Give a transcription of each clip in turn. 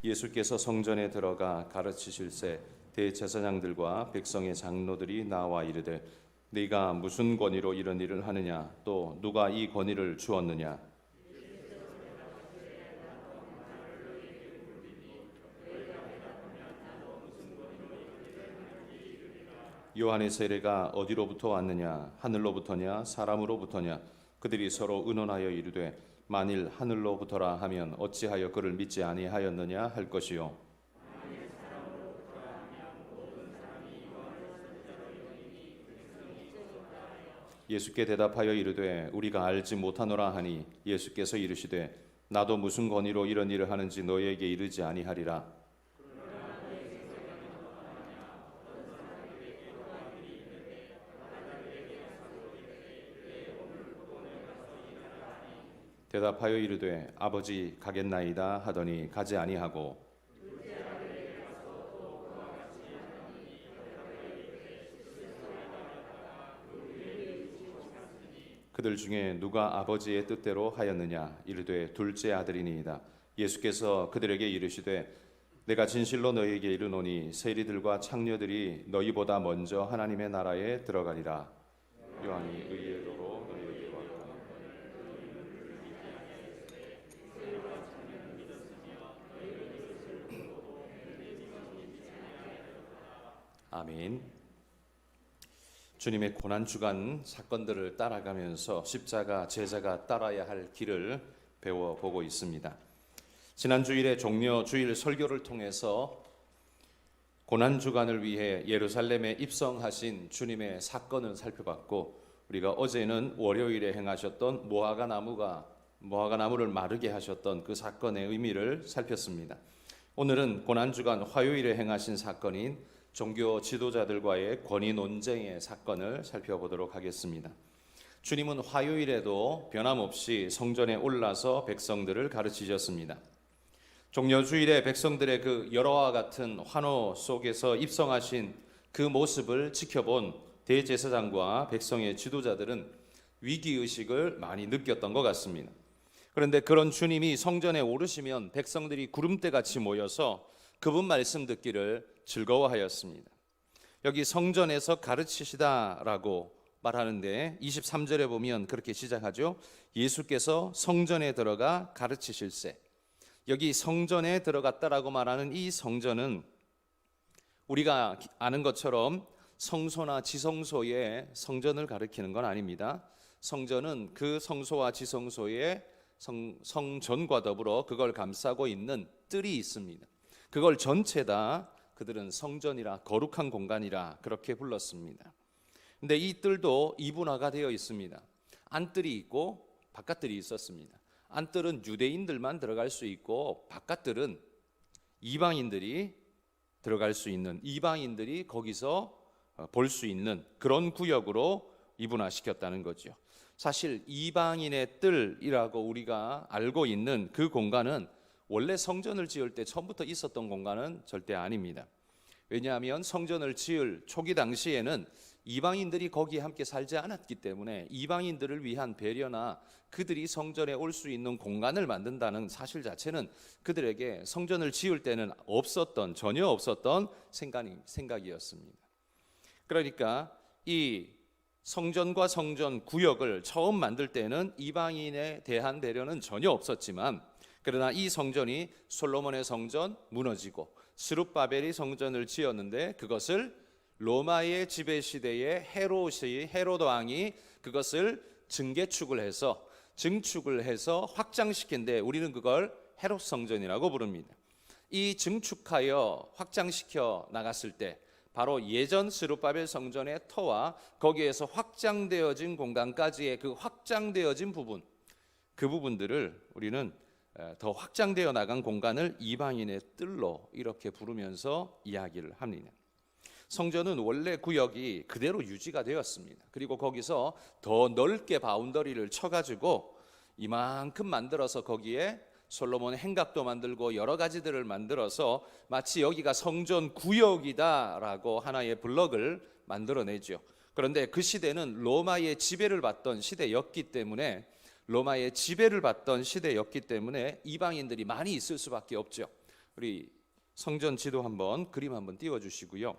예수께서 성전에 들어가 가르치실새 대제사장들과 백성의 장로들이 나와 이르되 네가 무슨 권위로 이런 일을 하느냐 또 누가 이 권위를 주었느냐. 요한의 세례가 어디로부터 왔느냐 하늘로부터냐 사람으로부터냐. 그들이 서로 의논하여 이르되 만일 하늘로부터라 하면 어찌하여 그를 믿지 아니하였느냐 할 것이요. 예수께 대답하여 이르되 우리가 알지 못하노라 하니 예수께서 이르시되 나도 무슨 권위로 이런 일을 하는지 너희에게 이르지 아니하리라. 대답하여 이르되 아버지 가겠나이다 하더니 가지 아니하고 그들 중에 누가 아버지의 뜻대로 하였느냐 이르되 둘째 아들이니이다. 예수께서 그들에게 이르시되 내가 진실로 너희에게 이르노니 세리들과 창녀들이 너희보다 먼저 하나님의 나라에 들어가리라. 요한이 의의 도로 너희에게 왔다. 아멘. 주님의 고난주간 사건들을 따라가면서 십자가 제자가 따라야 할 길을 배워보고 있습니다. 지난 주일에 종려주일 설교를 통해서 고난주간을 위해 예루살렘에 입성하신 주님의 사건을 살펴봤고, 우리가 어제는 월요일에 행하셨던 무화과나무를 마르게 하셨던 그 사건의 의미를 살폈습니다. 오늘은 고난주간 화요일에 행하신 사건인 종교 지도자들과의 권위 논쟁의 사건을 살펴보도록 하겠습니다. 주님은 화요일에도 변함없이 성전에 올라서 백성들을 가르치셨습니다. 종려주일에 백성들의 그 열화와 같은 환호 속에서 입성하신 그 모습을 지켜본 대제사장과 백성의 지도자들은 위기의식을 많이 느꼈던 것 같습니다. 그런데 그런 주님이 성전에 오르시면 백성들이 구름대같이 모여서 그분 말씀 듣기를 즐거워하였습니다. 여기 성전에서 가르치시다라고 말하는데 23절에 보면 그렇게 시작하죠. 예수께서 성전에 들어가 가르치실새. 여기 성전에 들어갔다라고 말하는 이 성전은 우리가 아는 것처럼 성소나 지성소의 성전을 가리키는 건 아닙니다. 성전은 그 성소와 지성소의 성전과 더불어 그걸 감싸고 있는 뜰이 있습니다. 그걸 전체 다 그들은 성전이라, 거룩한 공간이라 그렇게 불렀습니다. 근데 이 뜰도 이분화가 되어 있습니다. 안뜰이 있고 바깥뜰이 있었습니다. 안뜰은 유대인들만 들어갈 수 있고 바깥뜰은 이방인들이 들어갈 수 있는, 이방인들이 거기서 볼 수 있는 그런 구역으로 이분화시켰다는 거죠. 사실 이방인의 뜰이라고 우리가 알고 있는 그 공간은 원래 성전을 지을 때 처음부터 있었던 공간은 절대 아닙니다. 왜냐하면 성전을 지을 초기 당시에는 이방인들이 거기에 함께 살지 않았기 때문에 이방인들을 위한 배려나 그들이 성전에 올 수 있는 공간을 만든다는 사실 자체는 그들에게 성전을 지을 때는 전혀 없었던 생각이었습니다. 그러니까 이 성전과 성전 구역을 처음 만들 때는 이방인에 대한 배려는 전혀 없었지만, 그러나 이 성전이 솔로몬의 성전 무너지고 스룹바벨이 성전을 지었는데 그것을 로마의 지배 시대의 헤로드 왕이 그것을 증축을 해서 확장시킨데 우리는 그걸 헤롯 성전이라고 부릅니다. 이 증축하여 확장시켜 나갔을 때 바로 예전 스룹바벨 성전의 터와 거기에서 확장되어진 공간까지의 그 확장되어진 부분, 그 부분들을 우리는 더 확장되어 나간 공간을 이방인의 뜰로 이렇게 부르면서 이야기를 합니다. 성전은 원래 구역이 그대로 유지가 되었습니다. 그리고 거기서 더 넓게 바운더리를 쳐가지고 이만큼 만들어서 거기에 솔로몬의 행각도 만들고 여러 가지들을 만들어서 마치 여기가 성전 구역이다라고 하나의 블럭을 만들어내죠. 그런데 그 시대는 로마의 지배를 받던 시대였기 때문에 이방인들이 많이 있을 수밖에 없죠. 우리 성전 지도 한번 그림 한번 띄워 주시고요.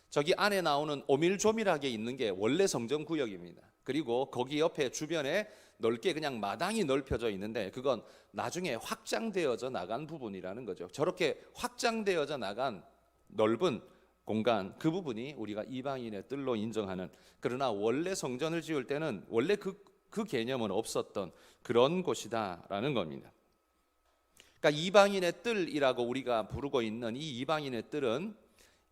저기 안에 나오는 오밀조밀하게 있는 게 원래 성전 구역입니다. 그리고 거기 옆에 주변에 넓게 그냥 마당이 넓혀져 있는데 그건 나중에 확장되어져 나간 부분이라는 거죠. 저렇게 확장되어져 나간 넓은 공간, 그 부분이 우리가 이방인의 뜰로 인정하는, 그러나 원래 성전을 지을 때는 원래 그 개념은 없었던 그런 곳이다라는 겁니다. 그러니까 이방인의 뜰이라고 우리가 부르고 있는 이 이방인의 뜰은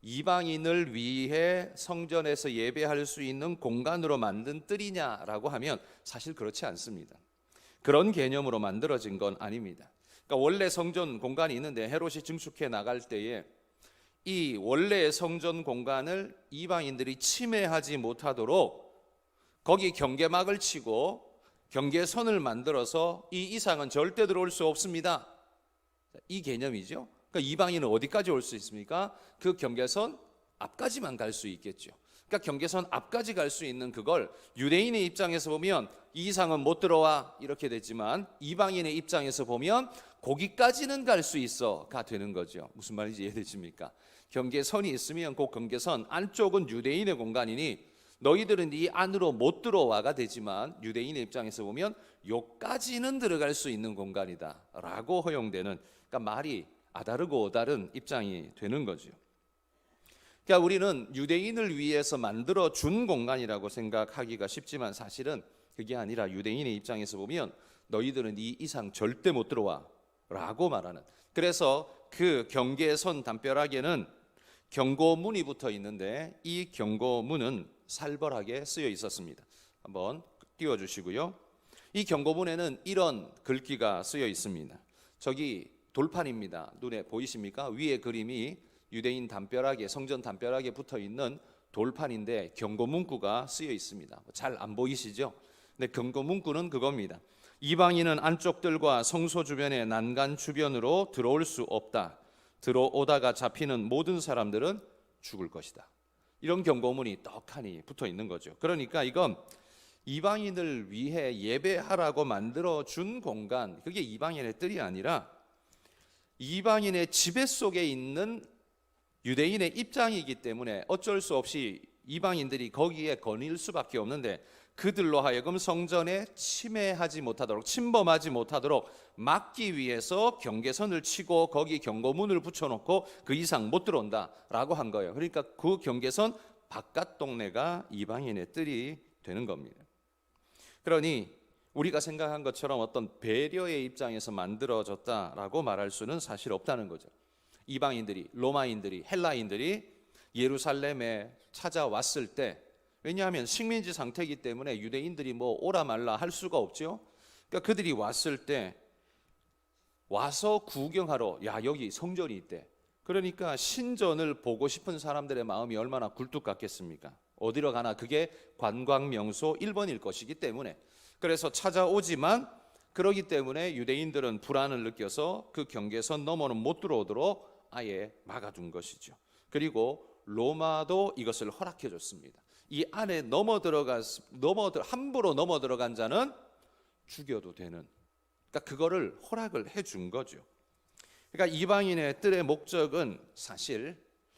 이방인을 위해 성전에서 예배할 수 있는 공간으로 만든 뜰이냐라고 하면 사실 그렇지 않습니다. 그런 개념으로 만들어진 건 아닙니다. 그러니까 원래 성전 공간이 있는데 헤롯이 증축해 나갈 때에 이 원래의 성전 공간을 이방인들이 침해하지 못하도록 거기 경계막을 치고 경계선을 만들어서 이 이상은 절대 들어올 수 없습니다. 이 개념이죠. 그러니까 이방인은 어디까지 올 수 있습니까? 그 경계선 앞까지만 갈 수 있겠죠. 그러니까 경계선 앞까지 갈 수 있는 그걸 유대인의 입장에서 보면 이 이상은 못 들어와 이렇게 됐지만 이방인의 입장에서 보면 거기까지는 갈 수 있어가 되는 거죠. 무슨 말인지 이해되십니까? 경계선이 있으면 그 경계선 안쪽은 유대인의 공간이니 너희들은 이 안으로 못 들어와가 되지만 유대인의 입장에서 보면 요까지는 들어갈 수 있는 공간이다 라고 허용되는, 그러니까 말이 아다르고 다른 입장이 되는 거죠. 그러니까 우리는 유대인을 위해서 만들어 준 공간이라고 생각하기가 쉽지만 사실은 그게 아니라 유대인의 입장에서 보면 너희들은 이 이상 절대 못 들어와 라고 말하는, 그래서 그 경계선 담벼락에는 경고문이 붙어 있는데 이 경고문은 살벌하게 쓰여 있었습니다. 한번 띄워주시고요. 이 경고문에는 이런 글귀가 쓰여 있습니다. 저기 돌판입니다. 눈에 보이십니까? 위에 그림이 유대인 담벼락에, 성전 담벼락에 붙어 있는 돌판인데 경고문구가 쓰여 있습니다. 잘 안 보이시죠? 근데 경고문구는 그겁니다. 이방인은 안쪽 뜰과 성소 주변의 난간 주변으로 들어올 수 없다. 들어오다가 잡히는 모든 사람들은 죽을 것이다. 이런 경고문이 떡하니 붙어 있는 거죠. 그러니까 이건 이방인을 위해 예배하라고 만들어 준 공간, 그게 이방인의 뜰이 아니라 이방인의 지배 속에 있는 유대인의 입장이기 때문에 어쩔 수 없이 이방인들이 거기에 거닐 수밖에 없는데 그들로 하여금 성전에 침해하지 못하도록, 침범하지 못하도록 막기 위해서 경계선을 치고 거기 경고문을 붙여놓고 그 이상 못 들어온다라고 한 거예요. 그러니까 그 경계선 바깥 동네가 이방인의 뜰이 되는 겁니다. 그러니 우리가 생각한 것처럼 어떤 배려의 입장에서 만들어졌다라고 말할 수는 사실 없다는 거죠. 이방인들이, 로마인들이, 헬라인들이 예루살렘에 찾아왔을 때, 왜냐하면 식민지 상태이기 때문에 유대인들이 뭐 오라 말라 할 수가 없죠. 그러니까 그들이 왔을 때 와서 구경하러, 야 여기 성전이 있대. 그러니까 신전을 보고 싶은 사람들의 마음이 얼마나 굴뚝 같겠습니까? 어디로 가나 그게 관광 명소 1번일 것이기 때문에, 그래서 찾아오지만 그러기 때문에 유대인들은 불안을 느껴서 그 경계선 너머는 못 들어오도록 아예 막아둔 것이죠. 그리고 로마도 이것을 허락해 줬습니다. 이 안에 함부로 넘어 들어간 자는 죽여도 되는, 그러니까 그거를 허락을 해준 거죠. 그러니까 이방인의 뜰의 목적은 사실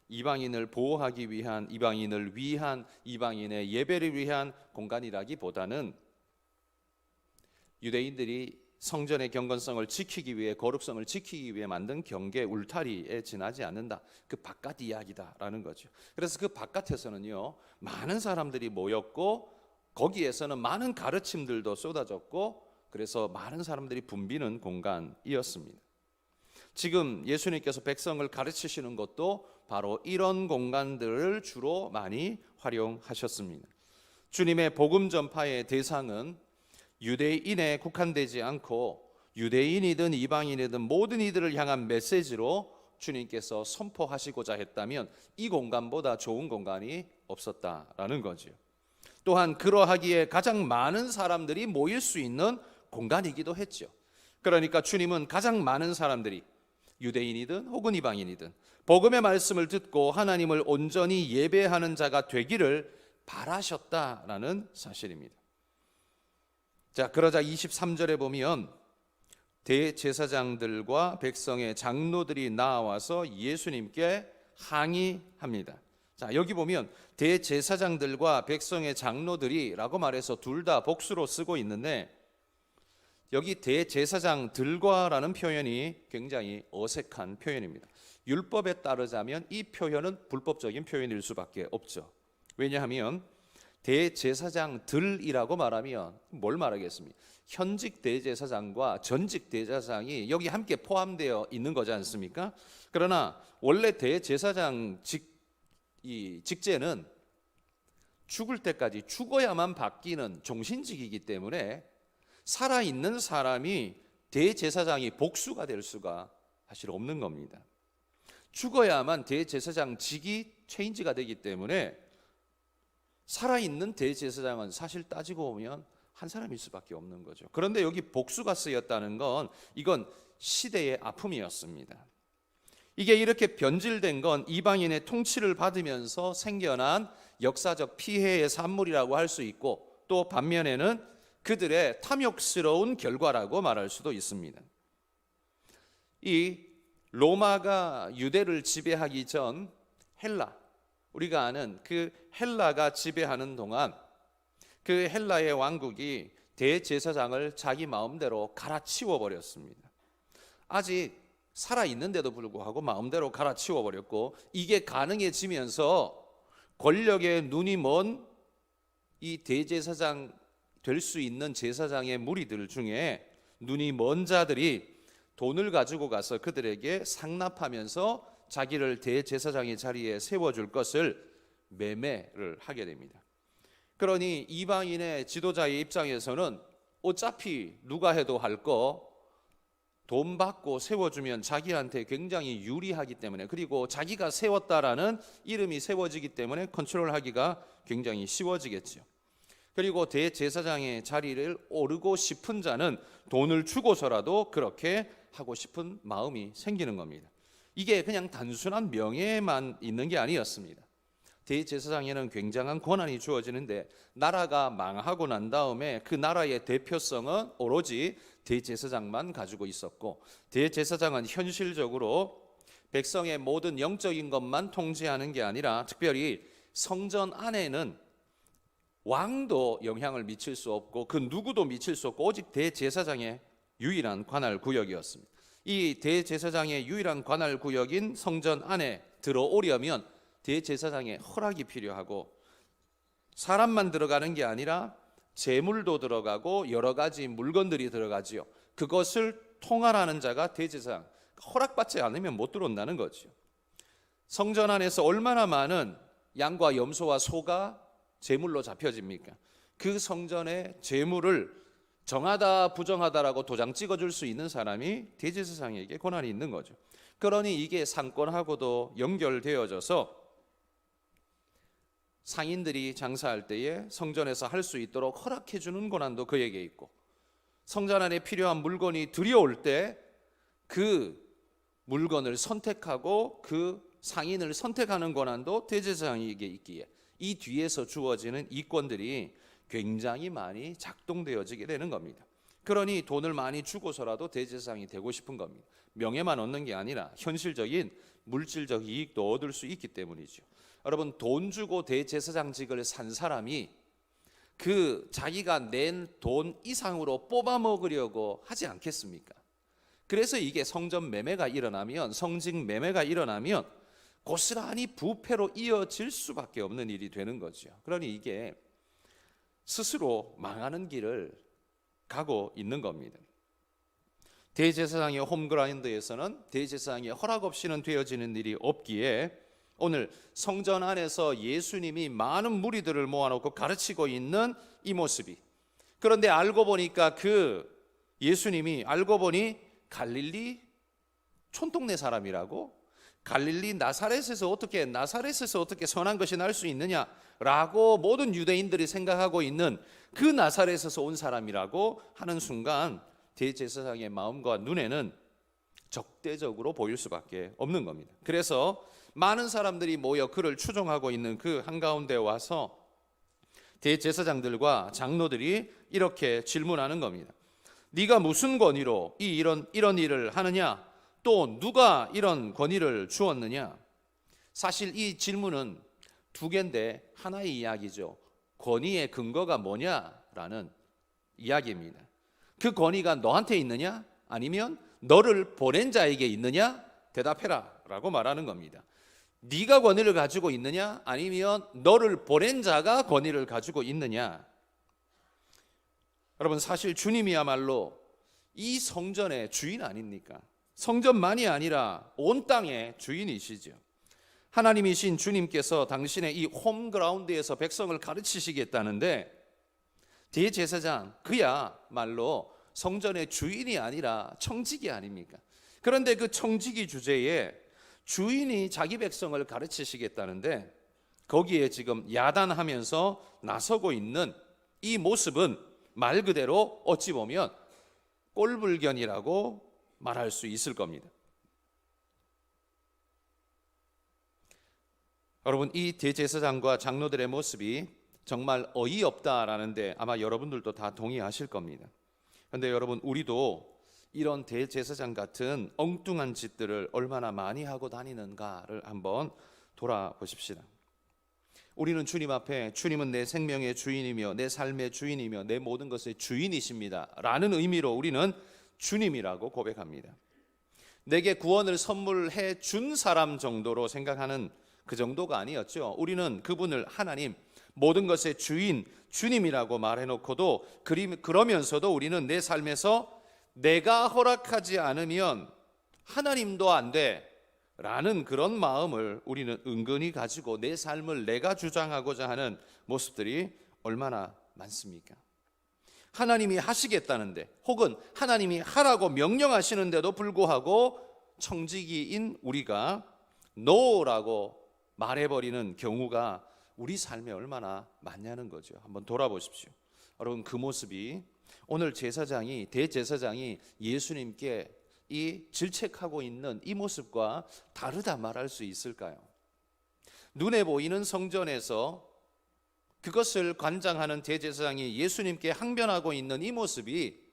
이방인을 보호하기 위한, 이방인을 위한, 이방인의 예배를 위한 공간이라기보다는 유대인들이 성전의 경건성을 지키기 위해, 거룩성을 지키기 위해 만든 경계 울타리에 지나지 않는다, 그 바깥 이야기다라는 거죠. 그래서 그 바깥에서는요 많은 사람들이 모였고 거기에서는 많은 가르침들도 쏟아졌고 그래서 많은 사람들이 붐비는 공간이었습니다. 지금 예수님께서 백성을 가르치시는 것도 바로 이런 공간들을 주로 많이 활용하셨습니다. 주님의 복음 전파의 대상은 유대인에 국한되지 않고 유대인이든 이방인이든 모든 이들을 향한 메시지로 주님께서 선포하시고자 했다면 이 공간보다 좋은 공간이 없었다라는 거죠. 또한 그러하기에 가장 많은 사람들이 모일 수 있는 공간이기도 했죠. 그러니까 주님은 가장 많은 사람들이 유대인이든 혹은 이방인이든 복음의 말씀을 듣고 하나님을 온전히 예배하는 자가 되기를 바라셨다라는 사실입니다. 자, 그러자 23절에 보면 대제사장들과 백성의 장로들이 나와서 예수님께 항의합니다. 자, 여기 보면 대제사장들과 백성의 장로들이라고 말해서 둘 다 복수로 쓰고 있는데, 여기 대제사장들과라는 표현이 굉장히 어색한 표현입니다. 율법에 따르자면 이 표현은 불법적인 표현일 수밖에 없죠. 왜냐하면 대제사장들이라고 말하면 뭘 말하겠습니까? 현직 대제사장과 전직 대제사장이 여기 함께 포함되어 있는 거지 않습니까? 그러나 원래 대제사장 직제는 죽을 때까지 죽어야만 바뀌는 종신직이기 때문에 살아있는 사람이 대제사장이 복수가 될 수가 사실 없는 겁니다. 죽어야만 대제사장 직이 체인지가 되기 때문에 살아있는 대제사장은 사실 따지고 보면 한 사람일 수밖에 없는 거죠. 그런데 여기 복수가 쓰였다는 건 이건 시대의 아픔이었습니다. 이게 이렇게 변질된 건 이방인의 통치를 받으면서 생겨난 역사적 피해의 산물이라고 할 수 있고, 또 반면에는 그들의 탐욕스러운 결과라고 말할 수도 있습니다. 이 로마가 유대를 지배하기 전 헬라, 우리가 아는 그 헬라가 지배하는 동안 그 헬라의 왕국이 대제사장을 자기 마음대로 갈아치워 버렸습니다. 아직 살아있는데도 불구하고 마음대로 갈아치워 버렸고, 이게 가능해지면서 권력의 눈이 먼 이 대제사장 될 수 있는 제사장의 무리들 중에 눈이 먼 자들이 돈을 가지고 가서 그들에게 상납하면서 자기를 대제사장의 자리에 세워줄 것을 매매를 하게 됩니다. 그러니 이방인의 지도자의 입장에서는 어차피 누가 해도 할 거 돈 받고 세워주면 자기한테 굉장히 유리하기 때문에, 그리고 자기가 세웠다라는 이름이 세워지기 때문에 컨트롤하기가 굉장히 쉬워지겠죠. 그리고 대제사장의 자리를 오르고 싶은 자는 돈을 주고서라도 그렇게 하고 싶은 마음이 생기는 겁니다. 이게 그냥 단순한 명예만 있는 게 아니었습니다. 대제사장에는 굉장한 권한이 주어지는데, 나라가 망하고 난 다음에 그 나라의 대표성은 오로지 대제사장만 가지고 있었고, 대제사장은 현실적으로 백성의 모든 영적인 것만 통제하는 게 아니라 특별히 성전 안에는 왕도 영향을 미칠 수 없고 그 누구도 미칠 수 없고 오직 대제사장의 유일한 관할 구역이었습니다. 이 대제사장의 유일한 관할 구역인 성전 안에 들어오려면 대제사장의 허락이 필요하고, 사람만 들어가는 게 아니라 재물도 들어가고 여러 가지 물건들이 들어가지요. 그것을 통할하는 자가 대제사장, 허락받지 않으면 못 들어온다는 거죠. 성전 안에서 얼마나 많은 양과 염소와 소가 제물로 잡혀집니까? 그 성전의 제물을 정하다 부정하다라고 도장 찍어줄 수 있는 사람이 대제사장에게 권한이 있는 거죠. 그러니 이게 상권하고도 연결되어져서 상인들이 장사할 때에 성전에서 할 수 있도록 허락해 주는 권한도 그에게 있고, 성전 안에 필요한 물건이 들여올 때 그 물건을 선택하고 그 상인을 선택하는 권한도 대제사장에게 있기에 이 뒤에서 주어지는 이권들이 굉장히 많이 작동되어지게 되는 겁니다. 그러니 돈을 많이 주고서라도 대제사장이 되고 싶은 겁니다. 명예만 얻는 게 아니라 현실적인 물질적 이익도 얻을 수 있기 때문이죠. 여러분, 돈 주고 대제사장직을 산 사람이 그 자기가 낸 돈 이상으로 뽑아 먹으려고 하지 않겠습니까? 그래서 이게 성전 매매가 일어나면, 성직 매매가 일어나면 고스란히 부패로 이어질 수밖에 없는 일이 되는 거죠. 그러니 이게 스스로 망하는 길을 가고 있는 겁니다. 대제사장의 홈그라운드에서는 대제사장의 허락 없이는 되어지는 일이 없기에 오늘 성전 안에서 예수님이 많은 무리들을 모아놓고 가르치고 있는 이 모습이, 그런데 알고 보니까 그 예수님이 알고 보니 갈릴리 촌동네 사람이라고, 갈릴리 나사렛에서 어떻게 선한 것이 날 수 있느냐라고 모든 유대인들이 생각하고 있는 그 나사렛에서 온 사람이라고 하는 순간 대제사장의 마음과 눈에는 적대적으로 보일 수밖에 없는 겁니다. 그래서 많은 사람들이 모여 그를 추종하고 있는 그 한가운데 와서 대제사장들과 장로들이 이렇게 질문하는 겁니다. 네가 무슨 권위로 이런 일을 하느냐? 또 누가 이런 권위를 주었느냐? 사실 이 질문은 두 개인데 하나의 이야기죠. 권위의 근거가 뭐냐라는 이야기입니다. 그 권위가 너한테 있느냐? 아니면 너를 보낸 자에게 있느냐? 대답해라 라고 말하는 겁니다. 네가 권위를 가지고 있느냐? 아니면 너를 보낸 자가 권위를 가지고 있느냐? 여러분, 사실 주님이야말로 이 성전의 주인 아닙니까? 성전만이 아니라 온 땅의 주인이시죠. 하나님이신 주님께서 당신의 이 홈그라운드에서 백성을 가르치시겠다는데 대제사장 그야말로 성전의 주인이 아니라 청지기 아닙니까? 그런데 그 청지기 주제에 주인이 자기 백성을 가르치시겠다는데 거기에 지금 야단하면서 나서고 있는 이 모습은 말 그대로 어찌 보면 꼴불견이라고 말할 수 있을 겁니다. 여러분, 이 대제사장과 장로들의 모습이 정말 어이없다라는데 아마 여러분들도 다 동의하실 겁니다. 그런데 여러분, 우리도 이런 대제사장 같은 엉뚱한 짓들을 얼마나 많이 하고 다니는가를 한번 돌아보십시다. 우리는 주님 앞에 주님은 내 생명의 주인이며 내 삶의 주인이며 내 모든 것의 주인이십니다 라는 의미로 우리는 주님이라고 고백합니다. 내게 구원을 선물해 준 사람 정도로 생각하는 그 정도가 아니었죠. 우리는 그분을 하나님, 모든 것의 주인, 주님이라고 말해놓고도 그러면서도 우리는 내 삶에서 내가 허락하지 않으면 하나님도 안 돼 라는 그런 마음을 우리는 은근히 가지고 내 삶을 내가 주장하고자 하는 모습들이 얼마나 많습니까? 하나님이 하시겠다는데 혹은 하나님이 하라고 명령하시는데도 불구하고 청지기인 우리가 노라고 말해버리는 경우가 우리 삶에 얼마나 많냐는 거죠. 한번 돌아보십시오. 여러분, 그 모습이 오늘 대제사장이 예수님께 이 질책하고 있는 이 모습과 다르다 말할 수 있을까요? 눈에 보이는 성전에서 그것을 관장하는 대제사장이 예수님께 항변하고 있는 이 모습이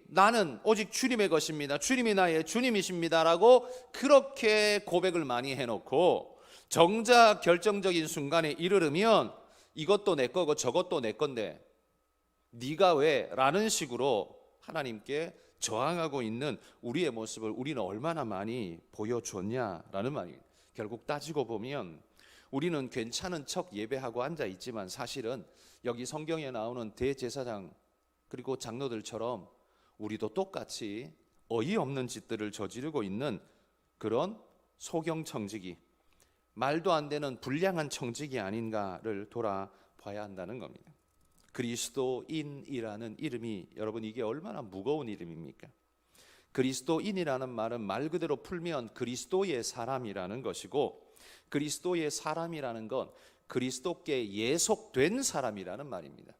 나는 오직 주님의 것입니다, 주님이 나의 주님이십니다라고 그렇게 고백을 많이 해놓고 정작 결정적인 순간에 이르르면 이것도 내 거고 저것도 내 건데 네가 왜? 라는 식으로 하나님께 저항하고 있는 우리의 모습을 우리는 얼마나 많이 보여줬냐라는 말이에요. 결국 따지고 보면 우리는 괜찮은 척 예배하고 앉아 있지만 사실은 여기 성경에 나오는 대제사장 그리고 장로들처럼 우리도 똑같이 어이없는 짓들을 저지르고 있는 그런 소경 청지기, 말도 안 되는 불량한 청지기 아닌가를 돌아봐야 한다는 겁니다. 그리스도인이라는 이름이 여러분 이게 얼마나 무거운 이름입니까? 그리스도인이라는 말은 말 그대로 풀면 그리스도의 사람이라는 것이고 그리스도의 사람이라는 건 그리스도께 예속된 사람이라는 말입니다.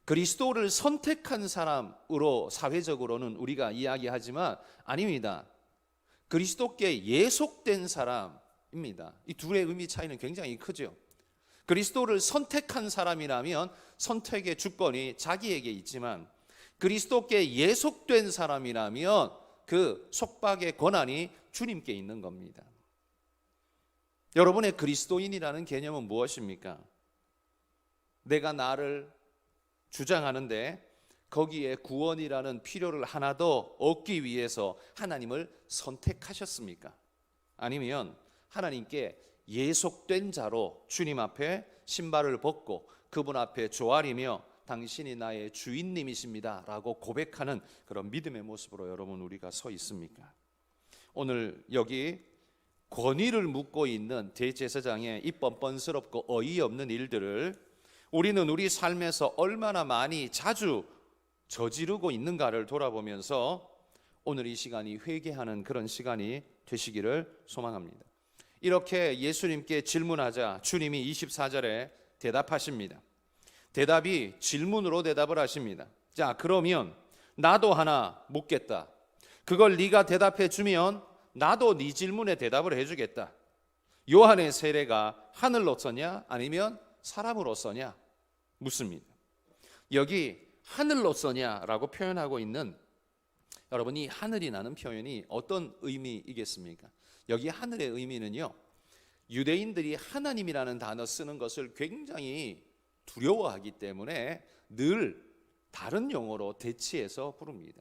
그리스도를 선택한 사람으로 사회적으로는 우리가 이야기하지만 아닙니다. 그리스도께 예속된 사람입니다. 이 둘의 의미 차이는 굉장히 크죠. 그리스도를 선택한 사람이라면 선택의 주권이 자기에게 있지만 그리스도께 예속된 사람이라면 그 속박의 권한이 주님께 있는 겁니다. 여러분의 그리스도인이라는 개념은 무엇입니까? 내가 나를 주장하는데 거기에 구원이라는 필요를 하나도 얻기 위해서 하나님을 선택하셨습니까? 아니면 하나님께 예속된 자로 주님 앞에 신발을 벗고 그분 앞에 조아리며 당신이 나의 주인님이십니다 라고 고백하는 그런 믿음의 모습으로 여러분 우리가 서 있습니까? 오늘 여기 권위를 묻고 있는 대제사장의 이 뻔뻔스럽고 어이없는 일들을 우리는 우리 삶에서 얼마나 많이 자주 저지르고 있는가를 돌아보면서 오늘 이 시간이 회개하는 그런 시간이 되시기를 소망합니다. 이렇게 예수님께 질문하자 주님이 24절에 대답하십니다. 대답이 질문으로 대답을 하십니다. 자, 그러면 나도 하나 묻겠다. 그걸 네가 대답해 주면 나도 네 질문에 대답을 해주겠다. 요한의 세례가 하늘로서냐 아니면 사람으로서냐 묻습니다. 여기 하늘로서냐라고 표현하고 있는, 여러분 이 하늘이라는 표현이 어떤 의미이겠습니까? 여기 하늘의 의미는요, 유대인들이 하나님이라는 단어 쓰는 것을 굉장히 두려워하기 때문에 늘 다른 용어로 대치해서 부릅니다.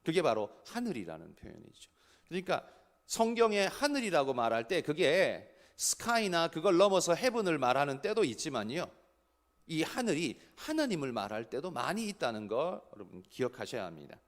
그게 바로 하늘이라는 표현이죠. 그러니까 성경에 하늘이라고 말할 때 그게 스카이나 그걸 넘어서 헤븐을 말하는 때도 있지만요, 이 하늘이 하나님을 말할 때도 많이 있다는 거 여러분 기억하셔야 합니다.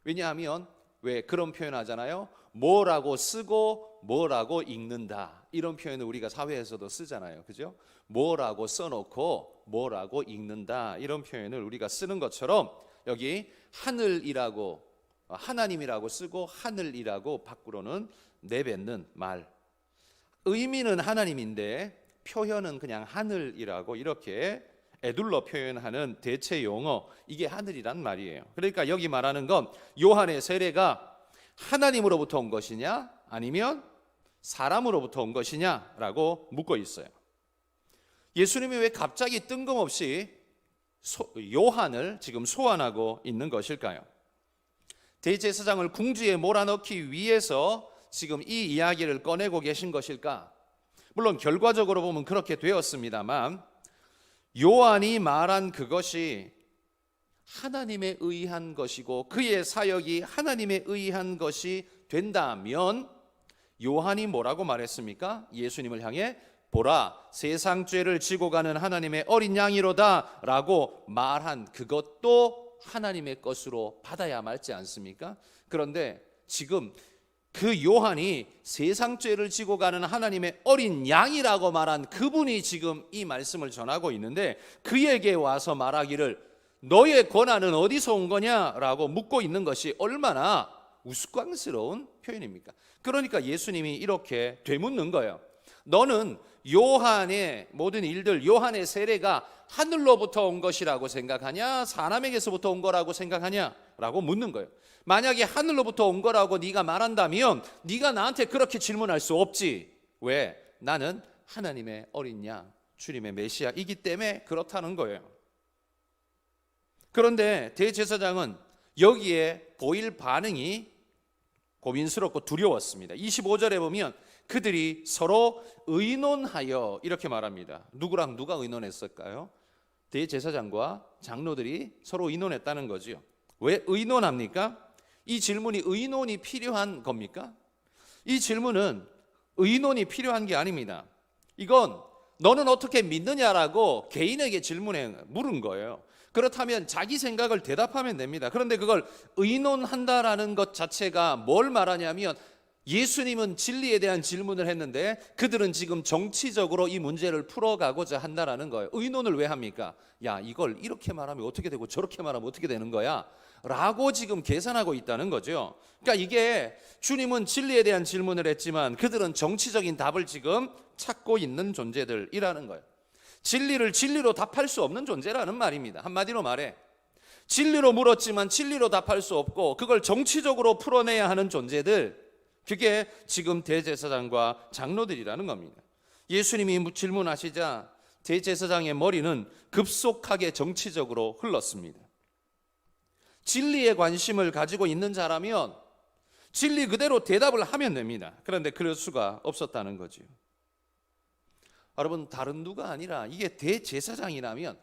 왜냐하면 왜 그런 표현 하잖아요. 뭐라고 쓰고 뭐라고 읽는다, 이런 표현을 우리가 사회에서도 쓰잖아요. 그죠? 뭐라고 써놓고 뭐라고 읽는다, 이런 표현을 우리가 쓰는 것처럼 여기 하늘이라고, 하나님이라고 쓰고 하늘이라고 밖으로는 내뱉는 말, 의미는 하나님인데 표현은 그냥 하늘이라고 이렇게 에둘러 표현하는 대체 용어, 이게 하늘이란 말이에요. 그러니까 여기 말하는 건 요한의 세례가 하나님으로부터 온 것이냐 아니면 사람으로부터 온 것이냐라고 묻고 있어요. 예수님이 왜 갑자기 뜬금없이 요한을 지금 소환하고 있는 것일까요? 대제사장을 궁지에 몰아넣기 위해서 지금 이 이야기를 꺼내고 계신 것일까? 물론 결과적으로 보면 그렇게 되었습니다만, 요한이 말한 그것이 하나님에 의한 것이고 그의 사역이 하나님에 의한 것이 된다면, 요한이 뭐라고 말했습니까? 예수님을 향해 보라, 세상 죄를 지고 가는 하나님의 어린 양이로다 라고 말한 그것도 하나님의 것으로 받아야 말지 않습니까? 그런데 지금 그 요한이 세상 죄를 지고 가는 하나님의 어린 양이라고 말한 그분이 지금 이 말씀을 전하고 있는데, 그에게 와서 말하기를 너의 권한은 어디서 온 거냐라고 묻고 있는 것이 얼마나 우스꽝스러운 표현입니까? 그러니까 예수님이 이렇게 되묻는 거예요. 너는 요한의 모든 일들, 요한의 세례가 하늘로부터 온 것이라고 생각하냐, 사람에게서부터 온 거라고 생각하냐 라고 묻는 거예요. 만약에 하늘로부터 온 거라고 네가 말한다면 네가 나한테 그렇게 질문할 수 없지. 왜? 나는 하나님의 어린 양, 주님의 메시아이기 때문에 그렇다는 거예요. 그런데 대제사장은 여기에 보일 반응이 고민스럽고 두려웠습니다. 25절에 보면 그들이 서로 의논하여 이렇게 말합니다. 누구랑 누가 의논했을까요? 대제사장과 장로들이 서로 의논했다는 거죠. 왜 의논합니까? 이 질문이 의논이 필요한 겁니까? 이 질문은 의논이 필요한 게 아닙니다. 이건 너는 어떻게 믿느냐라고 개인에게 물은 거예요. 그렇다면 자기 생각을 대답하면 됩니다. 그런데 그걸 의논한다라는 것 자체가 뭘 말하냐면, 예수님은 진리에 대한 질문을 했는데 그들은 지금 정치적으로 이 문제를 풀어가고자 한다라는 거예요. 의논을 왜 합니까? 야, 이걸 이렇게 말하면 어떻게 되고 저렇게 말하면 어떻게 되는 거야? 라고 지금 계산하고 있다는 거죠. 그러니까 이게 주님은 진리에 대한 질문을 했지만 그들은 정치적인 답을 지금 찾고 있는 존재들이라는 거예요. 진리를 진리로 답할 수 없는 존재라는 말입니다. 한마디로 말해 진리로 물었지만 진리로 답할 수 없고 그걸 정치적으로 풀어내야 하는 존재들, 그게 지금 대제사장과 장로들이라는 겁니다. 예수님이 질문하시자 대제사장의 머리는 급속하게 정치적으로 흘렀습니다. 진리에 관심을 가지고 있는 자라면 진리 그대로 대답을 하면 됩니다. 그런데 그럴 수가 없었다는 거죠. 여러분, 다른 누가 아니라 이게 대제사장이라면,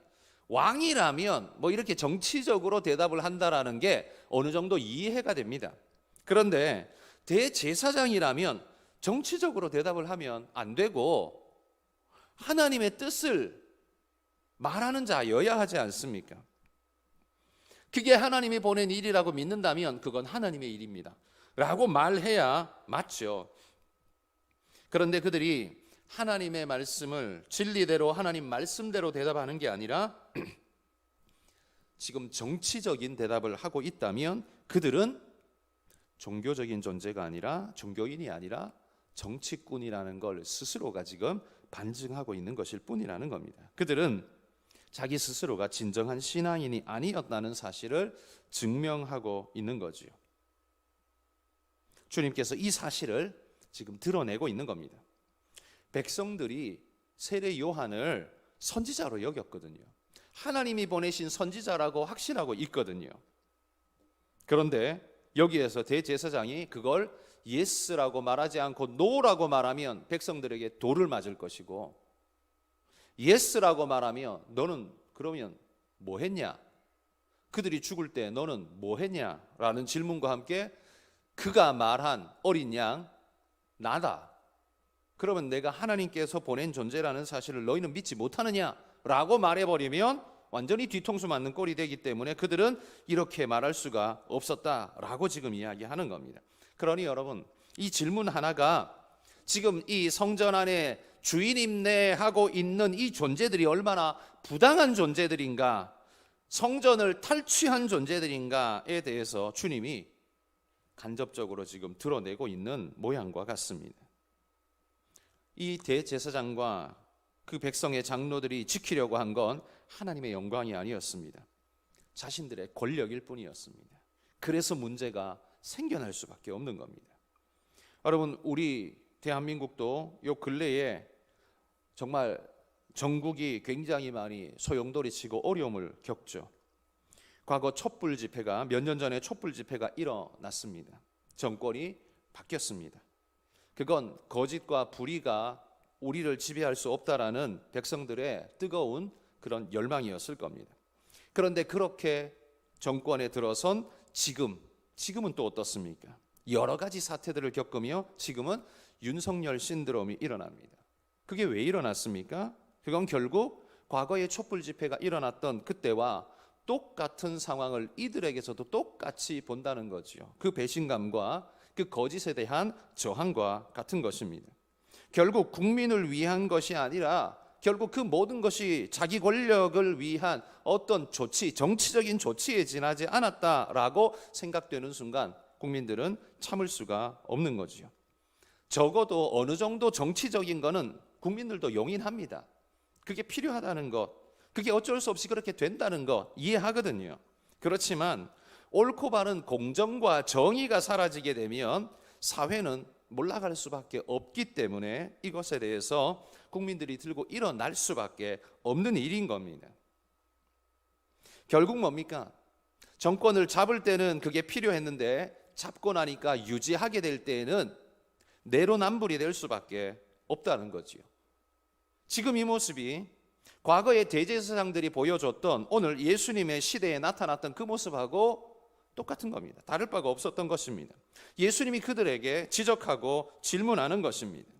왕이라면 뭐 이렇게 정치적으로 대답을 한다라는 게 어느 정도 이해가 됩니다. 그런데 대제사장이라면 정치적으로 대답을 하면 안 되고 하나님의 뜻을 말하는 자여야 하지 않습니까? 그게 하나님이 보낸 일이라고 믿는다면 그건 하나님의 일입니다 라고 말해야 맞죠. 그런데 그들이 하나님의 말씀을 진리대로, 하나님 말씀대로 대답하는 게 아니라 지금 정치적인 대답을 하고 있다면 그들은 종교적인 존재가 아니라, 종교인이 아니라 정치꾼이라는 걸 스스로가 지금 반증하고 있는 것일 뿐이라는 겁니다. 그들은 자기 스스로가 진정한 신앙인이 아니었다는 사실을 증명하고 있는 거지요. 주님께서 이 사실을 지금 드러내고 있는 겁니다. 백성들이 세례 요한을 선지자로 여겼거든요. 하나님이 보내신 선지자라고 확신하고 있거든요. 그런데 여기에서 대제사장이 그걸 예스라고 말하지 않고 노라고 말하면 백성들에게 돌을 맞을 것이고, 예스라고 말하면 너는 그러면 뭐 했냐? 그들이 죽을 때 너는 뭐 했냐? 라는 질문과 함께 그가 말한 어린 양 나다. 그러면 내가 하나님께서 보낸 존재라는 사실을 너희는 믿지 못하느냐? 라고 말해버리면 완전히 뒤통수 맞는 꼴이 되기 때문에 그들은 이렇게 말할 수가 없었다라고 지금 이야기하는 겁니다. 그러니 여러분, 이 질문 하나가 지금 이 성전 안에 주인 임내하고 있는 이 존재들이 얼마나 부당한 존재들인가, 성전을 탈취한 존재들인가에 대해서 주님이 간접적으로 지금 드러내고 있는 모양과 같습니다. 이 대제사장과 그 백성의 장로들이 지키려고 한 건 하나님의 영광이 아니었습니다. 자신들의 권력일 뿐이었습니다. 그래서 문제가 생겨날 수밖에 없는 겁니다. 여러분, 우리 대한민국도 요 근래에 정말 전국이 굉장히 많이 소용돌이치고 어려움을 겪죠. 과거 촛불 집회가, 몇 년 전에 촛불 집회가 일어났습니다. 정권이 바뀌었습니다. 그건 거짓과 불의가 우리를 지배할 수 없다라는 백성들의 뜨거운 그런 열망이었을 겁니다. 그런데 그렇게 정권에 들어선 지금은 또 어떻습니까? 여러 가지 사태들을 겪으며 지금은 윤석열 신드롬이 일어납니다. 그게 왜 일어났습니까? 그건 결국 과거의 촛불 집회가 일어났던 그때와 똑같은 상황을 이들에게서도 똑같이 본다는 거지요. 그 배신감과 그 거짓에 대한 저항과 같은 것입니다. 결국 국민을 위한 것이 아니라 결국 그 모든 것이 자기 권력을 위한 어떤 조치, 정치적인 조치에 지나지 않았다라고 생각되는 순간 국민들은 참을 수가 없는 거지요. 적어도 어느 정도 정치적인 거는 국민들도 용인합니다. 그게 필요하다는 것, 그게 어쩔 수 없이 그렇게 된다는 것 이해하거든요. 그렇지만 옳고 바른 공정과 정의가 사라지게 되면 사회는 몰락할 수밖에 없기 때문에 이것에 대해서 국민들이 들고 일어날 수밖에 없는 일인 겁니다. 결국 뭡니까? 정권을 잡을 때는 그게 필요했는데 잡고 나니까 유지하게 될 때에는 내로남불이 될 수밖에 없다는 거지요. 지금 이 모습이 과거의 대제사장들이 보여줬던 오늘 예수님의 시대에 나타났던 그 모습하고 똑같은 겁니다. 다를 바가 없었던 것입니다. 예수님이 그들에게 지적하고 질문하는 것입니다.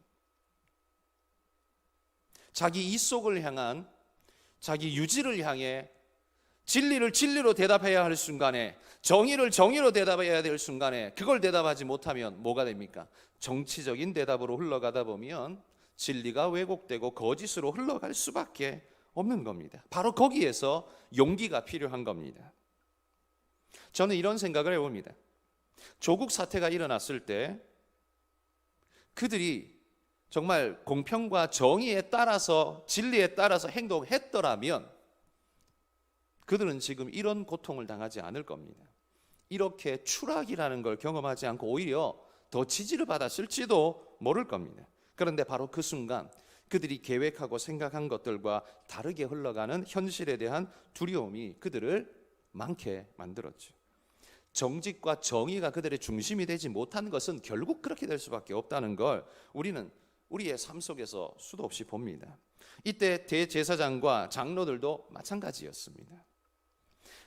자기 이속을 향한, 자기 유지를 향해 진리를 진리로 대답해야 할 순간에, 정의를 정의로 대답해야 될 순간에 그걸 대답하지 못하면 뭐가 됩니까? 정치적인 대답으로 흘러가다 보면 진리가 왜곡되고 거짓으로 흘러갈 수밖에 없는 겁니다. 바로 거기에서 용기가 필요한 겁니다. 저는 이런 생각을 해봅니다. 조국 사태가 일어났을 때 그들이 정말 공평과 정의에 따라서, 진리에 따라서 행동했더라면 그들은 지금 이런 고통을 당하지 않을 겁니다. 이렇게 추락이라는 걸 경험하지 않고 오히려 더 지지를 받았을지도 모를 겁니다. 그런데 바로 그 순간 그들이 계획하고 생각한 것들과 다르게 흘러가는 현실에 대한 두려움이 그들을 많게 만들었죠. 정직과 정의가 그들의 중심이 되지 못한 것은 결국 그렇게 될 수밖에 없다는 걸 우리는 우리의 삶 속에서 수도 없이 봅니다. 이때 대제사장과 장로들도 마찬가지였습니다.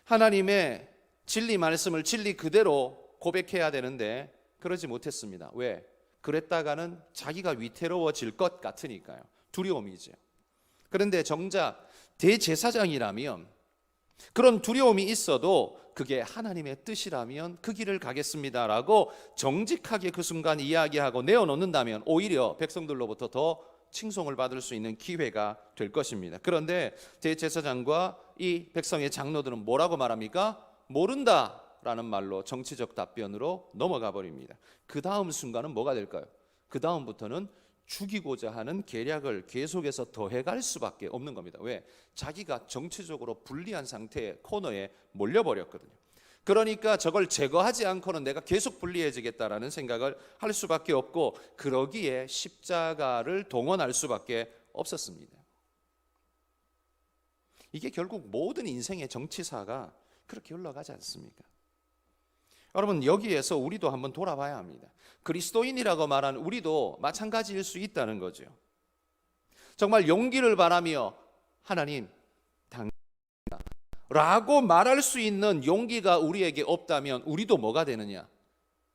하나님의 진리 말씀을 진리 그대로 고백해야 되는데 그러지 못했습니다. 왜? 그랬다가는 자기가 위태로워질 것 같으니까요. 두려움이죠. 그런데 정작 대제사장이라면 그런 두려움이 있어도 그게 하나님의 뜻이라면 그 길을 가겠습니다라고 정직하게 그 순간 이야기하고 내어놓는다면 오히려 백성들로부터 더 칭송을 받을 수 있는 기회가 될 것입니다. 그런데 대제사장과 이 백성의 장로들은 뭐라고 말합니까? 모른다라는 말로 정치적 답변으로 넘어가 버립니다. 그 다음 순간은 뭐가 될까요? 그 다음부터는 죽이고자 하는 계략을 계속해서 더해갈 수밖에 없는 겁니다. 왜? 자기가 정치적으로 불리한 상태의 코너에 몰려버렸거든요. 그러니까 저걸 제거하지 않고는 내가 계속 불리해지겠다라는 생각을 할 수밖에 없고 그러기에 십자가를 동원할 수밖에 없었습니다. 이게 결국 모든 인생의 정치사가 그렇게 흘러가지 않습니까? 여러분, 여기에서 우리도 한번 돌아봐야 합니다. 그리스도인이라고 말한 우리도 마찬가지일 수 있다는 거죠. 정말 용기를 바라며 하나님 라고 말할 수 있는 용기가 우리에게 없다면 우리도 뭐가 되느냐?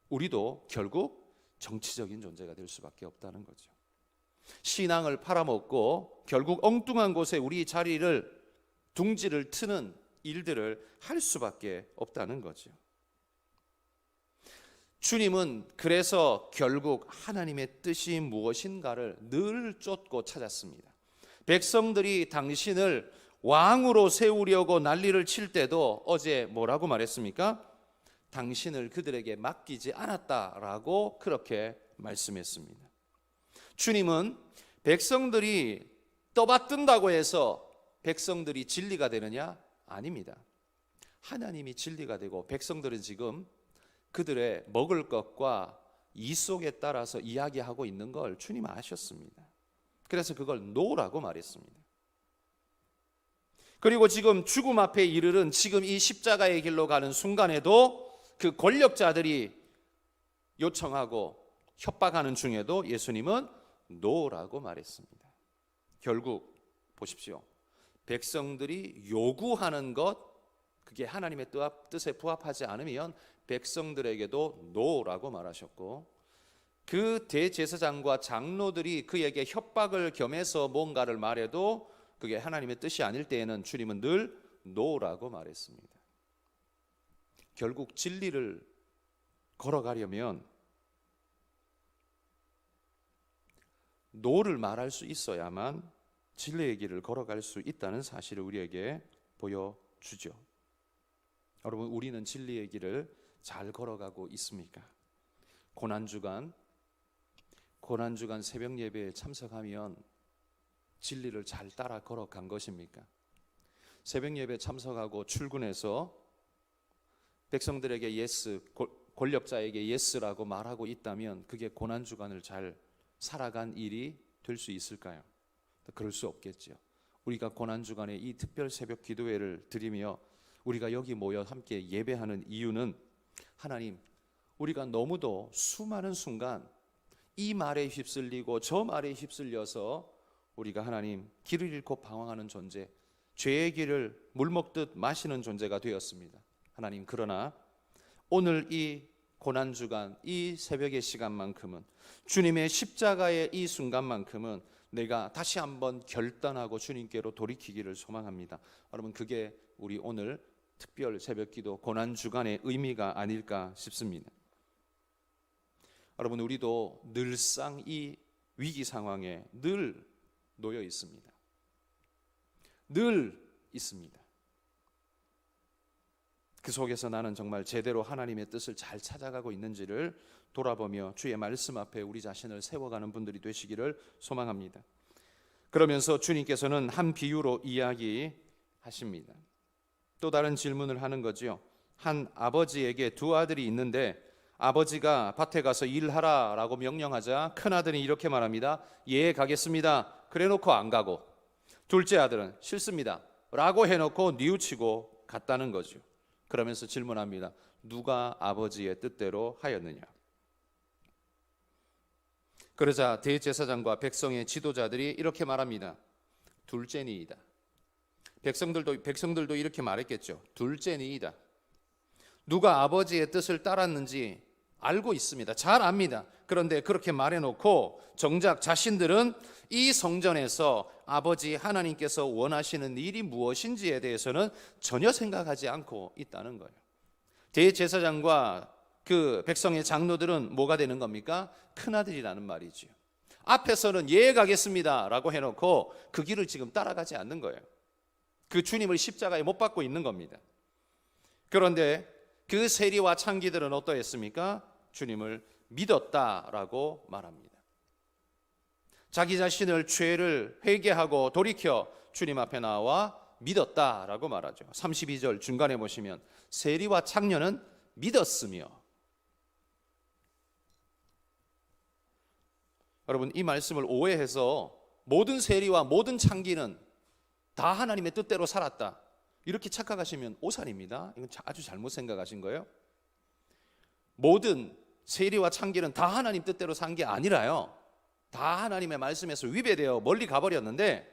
우리도 결국 정치적인 존재가 될 수밖에 없다는 거죠. 신앙을 팔아먹고 결국 엉뚱한 곳에 우리 자리를 둥지를 트는 일들을 할 수밖에 없다는 거죠. 주님은 그래서 결국 하나님의 뜻이 무엇인가를 늘 쫓고 찾았습니다. 백성들이 당신을 왕으로 세우려고 난리를 칠 때도 어제 뭐라고 말했습니까? 당신을 그들에게 맡기지 않았다라고 그렇게 말씀했습니다. 주님은 백성들이 떠받든다고 해서 백성들이 진리가 되느냐? 아닙니다. 하나님이 진리가 되고 백성들은 지금 그들의 먹을 것과 이 속에 따라서 이야기하고 있는 걸 주님 아셨습니다. 그래서 그걸 노라고 말했습니다. 그리고 지금 죽음 앞에 이르른 지금 이 십자가의 길로 가는 순간에도 그 권력자들이 요청하고 협박하는 중에도 예수님은 노라고 말했습니다. 결국 보십시오. 백성들이 요구하는 것, 그게 하나님의 뜻에 부합하지 않으면 백성들에게도 노라고 말하셨고, 그 대제사장과 장로들이 그에게 협박을 겸해서 뭔가를 말해도 그게 하나님의 뜻이 아닐 때에는 주님은 늘 노라고 말했습니다. 결국 진리를 걸어가려면 노를 말할 수 있어야만 진리의 길을 걸어갈 수 있다는 사실을 우리에게 보여주죠. 여러분, 우리는 진리의 길을 잘 걸어가고 있습니까? 고난주간 새벽 예배에 참석하면 진리를 잘 따라 걸어간 것입니까? 새벽 예배 참석하고 출근해서 백성들에게 예스, 권력자에게 예스라고 말하고 있다면 그게 고난주간을 잘 살아간 일이 될 수 있을까요? 그럴 수 없겠죠. 우리가 고난주간에 이 특별 새벽 기도회를 드리며 우리가 여기 모여 함께 예배하는 이유는 하나님, 우리가 너무도 수많은 순간 이 말에 휩쓸리고 저 말에 휩쓸려서 우리가 하나님 길을 잃고 방황하는 존재, 죄의 길을 물 먹듯 마시는 존재가 되었습니다. 하나님, 그러나 오늘 이 고난주간 이 새벽의 시간만큼은, 주님의 십자가의 이 순간만큼은 내가 다시 한번 결단하고 주님께로 돌이키기를 소망합니다. 여러분, 그게 우리 오늘 특별 새벽기도 고난주간의 의미가 아닐까 싶습니다. 여러분, 우리도 늘상 이 위기 상황에 늘 놓여 있습니다. 늘 있습니다. 그 속에서 나는 정말 제대로 하나님의 뜻을 잘 찾아가고 있는지를 돌아보며 주의 말씀 앞에 우리 자신을 세워가는 분들이 되시기를 소망합니다. 그러면서 주님께서는 한 비유로 이야기하십니다. 또 다른 질문을 하는 거죠. 한 아버지에게 두 아들이 있는데 아버지가 밭에 가서 일하라 라고 명령하자 큰아들이 이렇게 말합니다. 예, 가겠습니다. 그래 놓고 안 가고, 둘째 아들은 싫습니다 라고 해놓고 뉘우치고 갔다는 거죠. 그러면서 질문합니다. 누가 아버지의 뜻대로 하였느냐? 그러자 대제사장과 백성의 지도자들이 이렇게 말합니다. 둘째니이다. 백성들도 이렇게 말했겠죠. 둘째니이다. 누가 아버지의 뜻을 따랐는지 알고 있습니다. 잘 압니다. 그런데 그렇게 말해놓고 정작 자신들은 이 성전에서 아버지 하나님께서 원하시는 일이 무엇인지에 대해서는 전혀 생각하지 않고 있다는 거예요. 대제사장과 그 백성의 장로들은 뭐가 되는 겁니까? 큰아들이라는 말이죠. 앞에서는 예, 가겠습니다 라고 해놓고 그 길을 지금 따라가지 않는 거예요. 그 주님을 십자가에 못 박고 있는 겁니다. 그런데 그 세리와 창기들은 어떠했습니까? 주님을 믿었다라고 말합니다. 자기 자신을 죄를 회개하고 돌이켜 주님 앞에 나와 믿었다라고 말하죠. 32절 중간에 보시면 세리와 창녀는 믿었으며, 여러분 이 말씀을 오해해서 모든 세리와 모든 창기는 다 하나님의 뜻대로 살았다, 이렇게 착각하시면 오산입니다. 이건 아주 잘못 생각하신 거예요. 모든 세리와 창기는 다 하나님 뜻대로 산 게 아니라요, 다 하나님의 말씀에서 위배되어 멀리 가버렸는데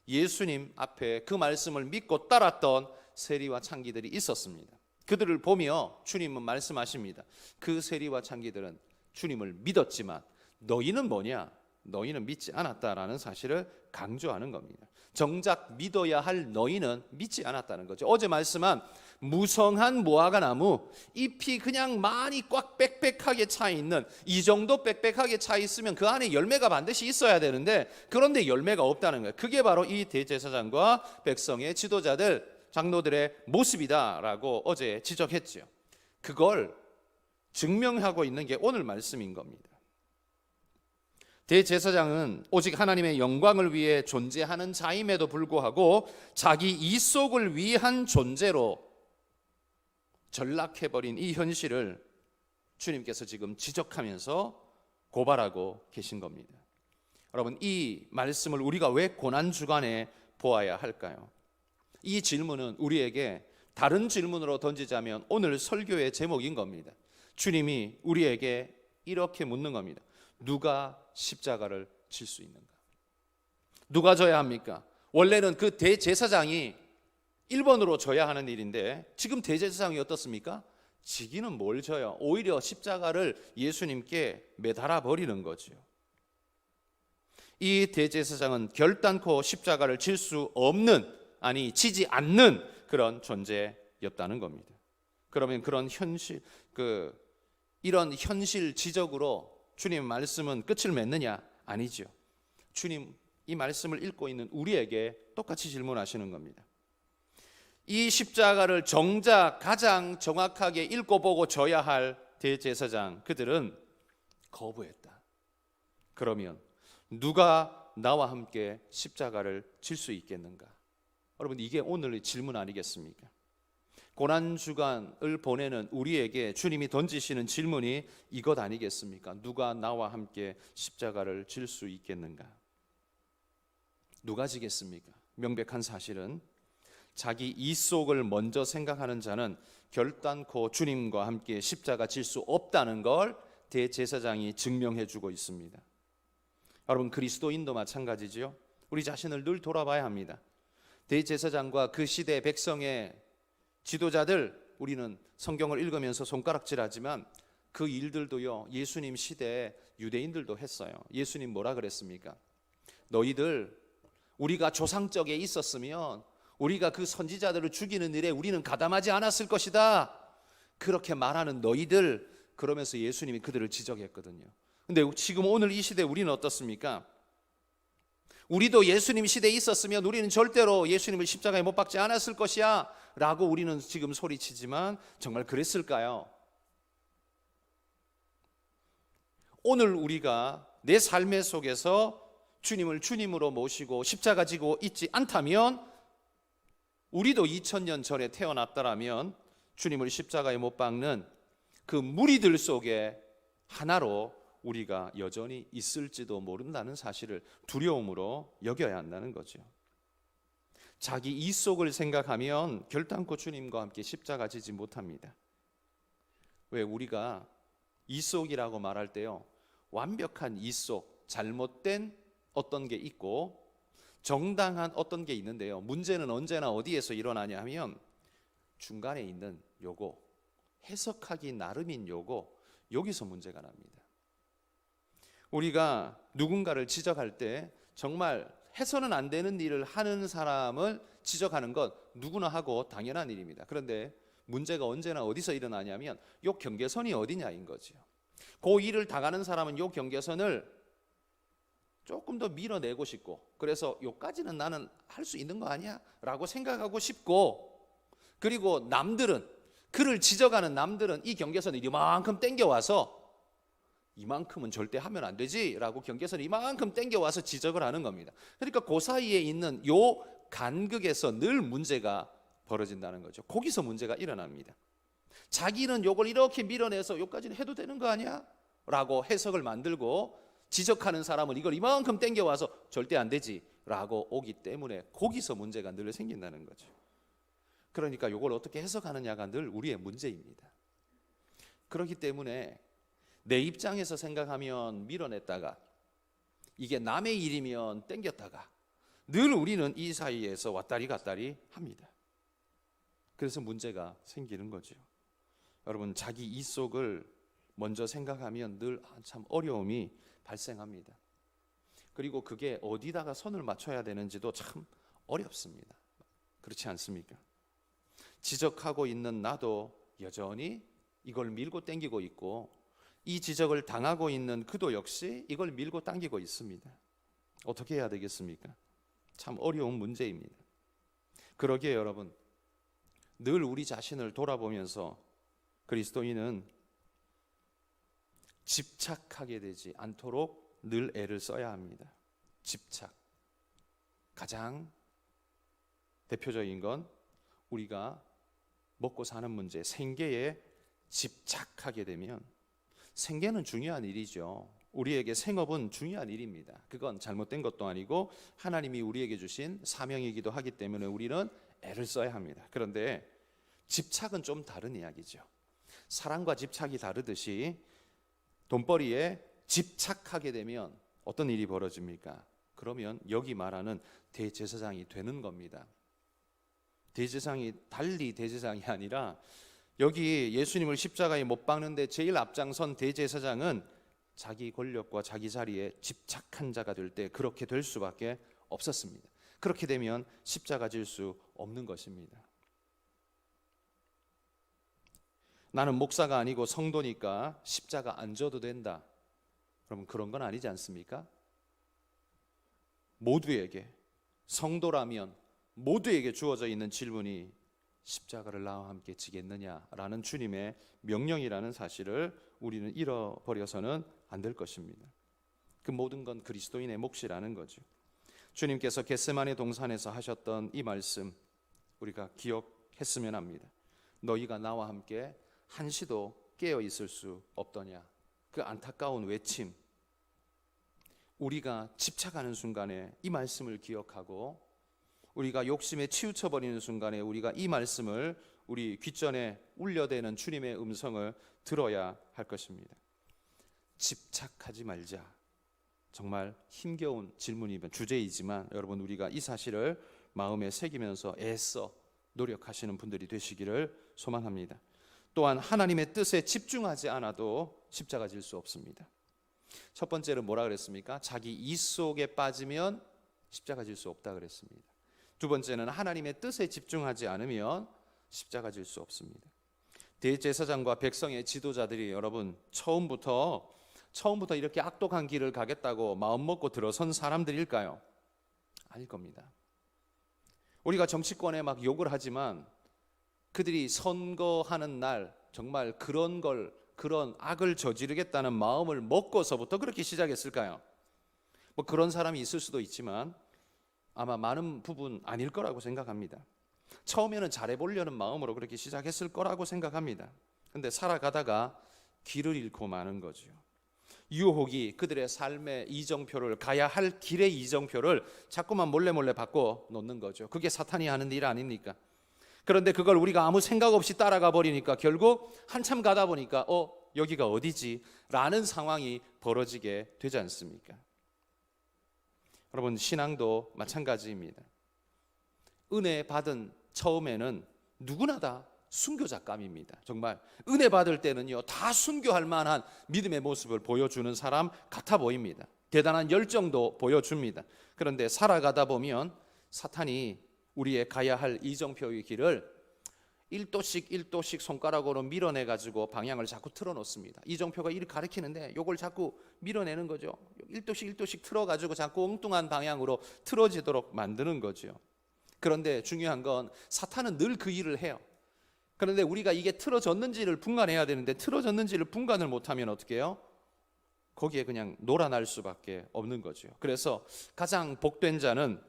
예수님 앞에 그 말씀을 믿고 따랐던 세리와 창기들이 있었습니다. 그들을 보며 주님은 말씀하십니다. 그 세리와 창기들은 주님을 믿었지만 너희는 뭐냐? 너희는 믿지 않았다라는 사실을 강조하는 겁니다. 정작 믿어야 할 너희는 믿지 않았다는 거죠. 어제 말씀한 무성한 무화과 나무, 잎이 그냥 많이 꽉 빽빽하게 차 있는, 이 정도 빽빽하게 차 있으면 그 안에 열매가 반드시 있어야 되는데 그런데 열매가 없다는 거예요. 그게 바로 이 대제사장과 백성의 지도자들, 장로들의 모습이다라고 어제 지적했죠. 그걸 증명하고 있는 게 오늘 말씀인 겁니다. 대제사장은 오직 하나님의 영광을 위해 존재하는 자임에도 불구하고 자기 이속을 위한 존재로 전락해버린 이 현실을 주님께서 지금 지적하면서 고발하고 계신 겁니다. 여러분, 이 말씀을 우리가 왜 고난주간에 보아야 할까요? 이 질문은 우리에게 다른 질문으로 던지자면 오늘 설교의 제목인 겁니다. 주님이 우리에게 이렇게 묻는 겁니다. 누가 십자가를 질 수 있는가? 누가 져야 합니까? 원래는 그 대제사장이 1번으로 져야 하는 일인데 지금 대제사장이 어떻습니까? 지기는 뭘 져요? 오히려 십자가를 예수님께 매달아 버리는 거죠. 이 대제사장은 결단코 십자가를 질 수 없는, 아니 지지 않는 그런 존재였다는 겁니다. 그러면 그런 현실, 이런 현실 지적으로 주님 말씀은 끝을 맺느냐? 아니죠. 주님 이 말씀을 읽고 있는 우리에게 똑같이 질문하시는 겁니다. 이 십자가를 정작 가장 정확하게 읽고 보고 져야 할 대제사장, 그들은 거부했다. 그러면 누가 나와 함께 십자가를 질 수 있겠는가? 여러분, 이게 오늘의 질문 아니겠습니까? 고난주간을 보내는 우리에게 주님이 던지시는 질문이 이것 아니겠습니까? 누가 나와 함께 십자가를 질 수 있겠는가? 누가 지겠습니까? 명백한 사실은 자기 이속을 먼저 생각하는 자는 결단코 주님과 함께 십자가 질 수 없다는 걸 대제사장이 증명해 주고 있습니다. 여러분, 그리스도인도 마찬가지죠. 우리 자신을 늘 돌아봐야 합니다. 대제사장과 그 시대 백성의 지도자들, 우리는 성경을 읽으면서 손가락질하지만 그 일들도요, 예수님 시대에 유대인들도 했어요. 예수님 뭐라 그랬습니까? 너희들, 우리가 조상적에 있었으면 우리가 그 선지자들을 죽이는 일에 우리는 가담하지 않았을 것이다, 그렇게 말하는 너희들, 그러면서 예수님이 그들을 지적했거든요. 근데 지금 오늘 이 시대에 우리는 어떻습니까? 우리도 예수님 시대에 있었으면 우리는 절대로 예수님을 십자가에 못 박지 않았을 것이야 라고 우리는 지금 소리치지만 정말 그랬을까요? 오늘 우리가 내 삶의 속에서 주님을 주님으로 모시고 십자가 지고 있지 않다면, 우리도 2000년 전에 태어났다라면 주님을 십자가에 못 박는 그 무리들 속에 하나로 우리가 여전히 있을지도 모른다는 사실을 두려움으로 여겨야 한다는 거죠. 자기 이속을 생각하면 결단코 주님과 함께 십자가 지지 못합니다. 왜? 우리가 이속이라고 말할 때요, 완벽한 이속, 잘못된 어떤 게 있고 정당한 어떤 게 있는데요, 문제는 언제나 어디에서 일어나냐 하면 중간에 있는 요거, 해석하기 나름인 요거, 여기서 문제가 납니다. 우리가 누군가를 지적할 때 정말 해서는 안 되는 일을 하는 사람을 지적하는 건 누구나 하고 당연한 일입니다. 그런데 문제가 언제나 어디서 일어나냐면 요 경계선이 어디냐인 거죠. 그 일을 당하는 사람은 요 경계선을 조금 더 밀어내고 싶고, 그래서 요까지는 나는 할 수 있는 거 아니야? 라고 생각하고 싶고, 그리고 남들은, 그를 지적하는 남들은 이 경계선을 이만큼 땡겨와서 이만큼은 절대 하면 안 되지 라고 경계선을 이만큼 땡겨와서 지적을 하는 겁니다. 그러니까 그 사이에 있는 요 간극에서 늘 문제가 벌어진다는 거죠. 거기서 문제가 일어납니다. 자기는 요걸 이렇게 밀어내서 요까지는 해도 되는 거 아니야? 라고 해석을 만들고, 지적하는 사람은 이걸 이만큼 땡겨와서 절대 안 되지 라고 오기 때문에 거기서 문제가 늘 생긴다는 거죠. 그러니까 이걸 어떻게 해석하느냐가 늘 우리의 문제입니다. 그렇기 때문에 내 입장에서 생각하면 밀어냈다가 이게 남의 일이면 땡겼다가 늘 우리는 이 사이에서 왔다리 갔다리 합니다. 그래서 문제가 생기는 거죠. 여러분, 자기 이속을 먼저 생각하면 늘 참 어려움이 발생합니다. 그리고 그게 어디다가 선을 맞춰야 되는지도 참 어렵습니다. 그렇지 않습니까? 지적하고 있는 나도 여전히 이걸 밀고 당기고 있고, 이 지적을 당하고 있는 그도 역시 이걸 밀고 당기고 있습니다. 어떻게 해야 되겠습니까? 참 어려운 문제입니다. 그러기에 여러분, 늘 우리 자신을 돌아보면서 그리스도인은 집착하게 되지 않도록 늘 애를 써야 합니다. 집착. 가장 대표적인 건 우리가 먹고 사는 문제, 생계에 집착하게 되면, 생계는 중요한 일이죠. 우리에게 생업은 중요한 일입니다. 그건 잘못된 것도 아니고 하나님이 우리에게 주신 사명이기도 하기 때문에 우리는 애를 써야 합니다. 그런데 집착은 좀 다른 이야기죠. 사랑과 집착이 다르듯이 돈벌이에 집착하게 되면 어떤 일이 벌어집니까? 그러면 여기 말하는 대제사장이 되는 겁니다. 대제사장이 달리 대제사장이 아니라, 여기 예수님을 십자가에 못 박는데 제일 앞장선 대제사장은 자기 권력과 자기 자리에 집착한 자가 될 때 그렇게 될 수밖에 없었습니다. 그렇게 되면 십자가 질 수 없는 것입니다. 나는 목사가 아니고 성도니까 십자가 안 져도 된다. 여러분, 그런 건 아니지 않습니까? 모두에게, 성도라면 모두에게 주어져 있는 질문이 십자가를 나와 함께 지겠느냐라는 주님의 명령이라는 사실을 우리는 잃어버려서는 안 될 것입니다. 그 모든 건 그리스도인의 몫이라는 거죠. 주님께서 겟세마네 동산에서 하셨던 이 말씀 우리가 기억했으면 합니다. 너희가 나와 함께 한시도 깨어 있을 수 없더냐. 그 안타까운 외침, 우리가 집착하는 순간에 이 말씀을 기억하고, 우리가 욕심에 치우쳐버리는 순간에 우리가 이 말씀을 우리 귓전에 울려대는 주님의 음성을 들어야 할 것입니다. 집착하지 말자. 정말 힘겨운 질문이면 주제이지만 여러분, 우리가 이 사실을 마음에 새기면서 애써 노력하시는 분들이 되시기를 소망합니다. 또한 하나님의 뜻에 집중하지 않아도 십자가 질 수 없습니다. 첫 번째는 뭐라 그랬습니까? 자기 이 속에 빠지면 십자가 질 수 없다 그랬습니다. 두 번째는 하나님의 뜻에 집중하지 않으면 십자가 질 수 없습니다. 대제사장과 백성의 지도자들이 여러분 처음부터 이렇게 악독한 길을 가겠다고 마음먹고 들어선 사람들일까요? 아닐 겁니다. 우리가 정치권에 막 욕을 하지만 그들이 선거하는 날 정말 그런 악을 저지르겠다는 마음을 먹고서부터 그렇게 시작했을까요? 뭐 그런 사람이 있을 수도 있지만 아마 많은 부분 아닐 거라고 생각합니다. 처음에는 잘해보려는 마음으로 그렇게 시작했을 거라고 생각합니다. 근데 살아가다가 길을 잃고 마는 거죠. 유혹이 그들의 삶의 이정표를, 가야 할 길의 이정표를 자꾸만 몰래 바꿔 놓는 거죠. 그게 사탄이 하는 일 아닙니까? 그런데 그걸 우리가 아무 생각 없이 따라가 버리니까 결국 한참 가다 보니까 여기가 어디지? 라는 상황이 벌어지게 되지 않습니까? 여러분, 신앙도 마찬가지입니다. 은혜 받은 처음에는 누구나 다 순교자감입니다. 정말 은혜 받을 때는요, 다 순교할 만한 믿음의 모습을 보여주는 사람 같아 보입니다. 대단한 열정도 보여줍니다. 그런데 살아가다 보면 사탄이 우리의 가야 할 이정표의 길을 1도씩 손가락으로 밀어내가지고 방향을 자꾸 틀어놓습니다. 이정표가 이를 가리키는데 이걸 자꾸 밀어내는 거죠. 1도씩 틀어가지고 자꾸 엉뚱한 방향으로 틀어지도록 만드는 거죠. 그런데 중요한 건 사탄은 늘 그 일을 해요. 그런데 우리가 이게 틀어졌는지를 분간해야 되는데 틀어졌는지를 분간을 못하면 어떻게 해요? 거기에 그냥 놀아날 수밖에 없는 거죠. 그래서 가장 복된 자는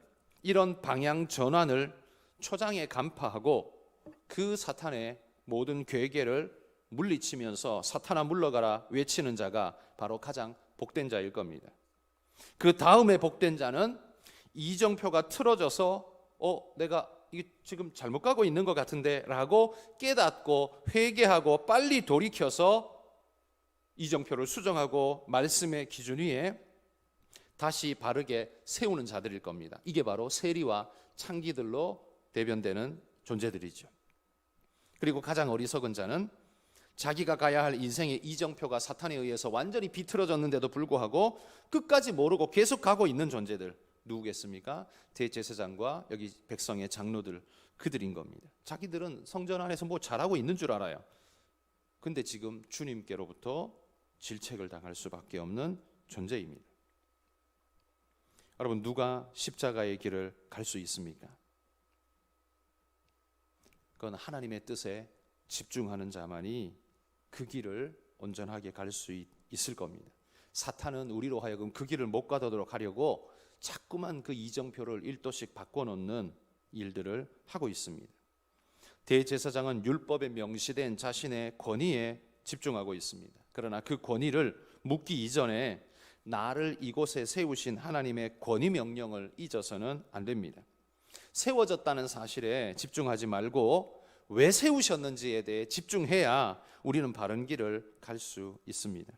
이런 방향 전환을 초장에 간파하고 그 사탄의 모든 괴계를 물리치면서 사탄아 물러가라 외치는 자가 바로 가장 복된 자일 겁니다. 그 다음에 복된 자는 이정표가 틀어져서 내가 이게 지금 잘못 가고 있는 것 같은데 라고 깨닫고 회개하고 빨리 돌이켜서 이정표를 수정하고 말씀의 기준 위에 다시 바르게 세우는 자들일 겁니다. 이게 바로 세리와 창기들로 대변되는 존재들이죠. 그리고 가장 어리석은 자는 자기가 가야 할 인생의 이정표가 사탄에 의해서 완전히 비틀어졌는데도 불구하고 끝까지 모르고 계속 가고 있는 존재들, 누구겠습니까? 대제사장과 여기 백성의 장로들, 그들인 겁니다. 자기들은 성전 안에서 뭐 잘하고 있는 줄 알아요. 근데 지금 주님께로부터 질책을 당할 수밖에 없는 존재입니다. 여러분, 누가 십자가의 길을 갈 수 있습니까? 그건 하나님의 뜻에 집중하는 자만이 그 길을 온전하게 갈 수 있을 겁니다. 사탄은 우리로 하여금 그 길을 못 가도록 하려고 자꾸만 그 이정표를 1도씩 바꿔놓는 일들을 하고 있습니다. 대제사장은 율법에 명시된 자신의 권위에 집중하고 있습니다. 그러나 그 권위를 묻기 이전에 나를 이곳에 세우신 하나님의 권위 명령을 잊어서는 안 됩니다. 세워졌다는 사실에 집중하지 말고 왜 세우셨는지에 대해 집중해야 우리는 바른 길을 갈 수 있습니다.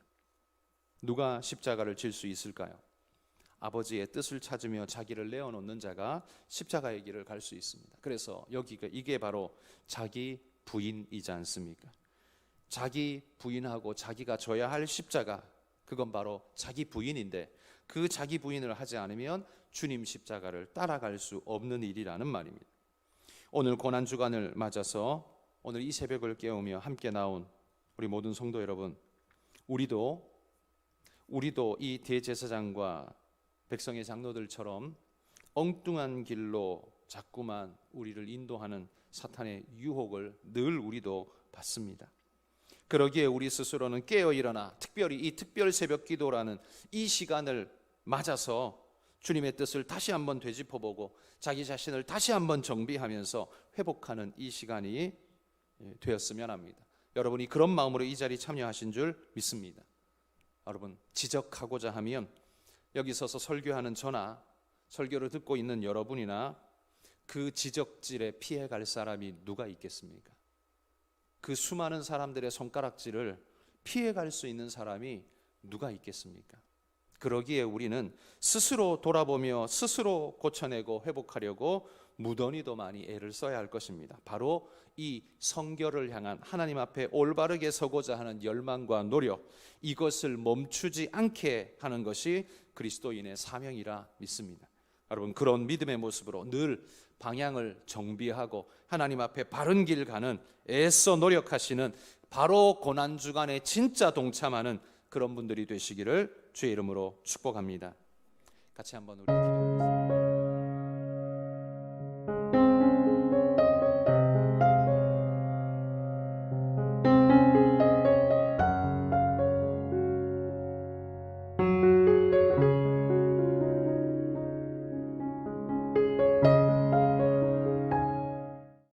누가 십자가를 질 수 있을까요? 아버지의 뜻을 찾으며 자기를 내어놓는 자가 십자가의 길을 갈 수 있습니다. 그래서 이게 바로 자기 부인이지 않습니까? 자기 부인하고 자기가 져야 할 십자가, 그건 바로 자기 부인인데 그 자기 부인을 하지 않으면 주님 십자가를 따라갈 수 없는 일이라는 말입니다. 오늘 고난주간을 맞아서 오늘 이 새벽을 깨우며 함께 나온 우리 모든 성도 여러분, 우리도 이 대제사장과 백성의 장로들처럼 엉뚱한 길로 자꾸만 우리를 인도하는 사탄의 유혹을 늘 우리도 받습니다. 그러기에 우리 스스로는 깨어 일어나 특별히 이 특별 새벽 기도라는 이 시간을 맞아서 주님의 뜻을 다시 한번 되짚어보고 자기 자신을 다시 한번 정비하면서 회복하는 이 시간이 되었으면 합니다. 여러분이 그런 마음으로 이 자리에 참여하신 줄 믿습니다. 여러분, 지적하고자 하면 여기 서서 설교하는 저나 설교를 듣고 있는 여러분이나 그 지적질에 피해갈 사람이 누가 있겠습니까? 그 수많은 사람들의 손가락질을 피해갈 수 있는 사람이 누가 있겠습니까? 그러기에 우리는 스스로 돌아보며 스스로 고쳐내고 회복하려고 무던히도 많이 애를 써야 할 것입니다. 바로 이 성결을 향한 하나님 앞에 올바르게 서고자 하는 열망과 노력, 이것을 멈추지 않게 하는 것이 그리스도인의 사명이라 믿습니다. 여러분, 그런 믿음의 모습으로 늘 방향을 정비하고 하나님 앞에 바른 길 가는, 애써 노력하시는, 바로 고난주간에 진짜 동참하는 그런 분들이 되시기를 주의 이름으로 축복합니다. 같이 한번 우리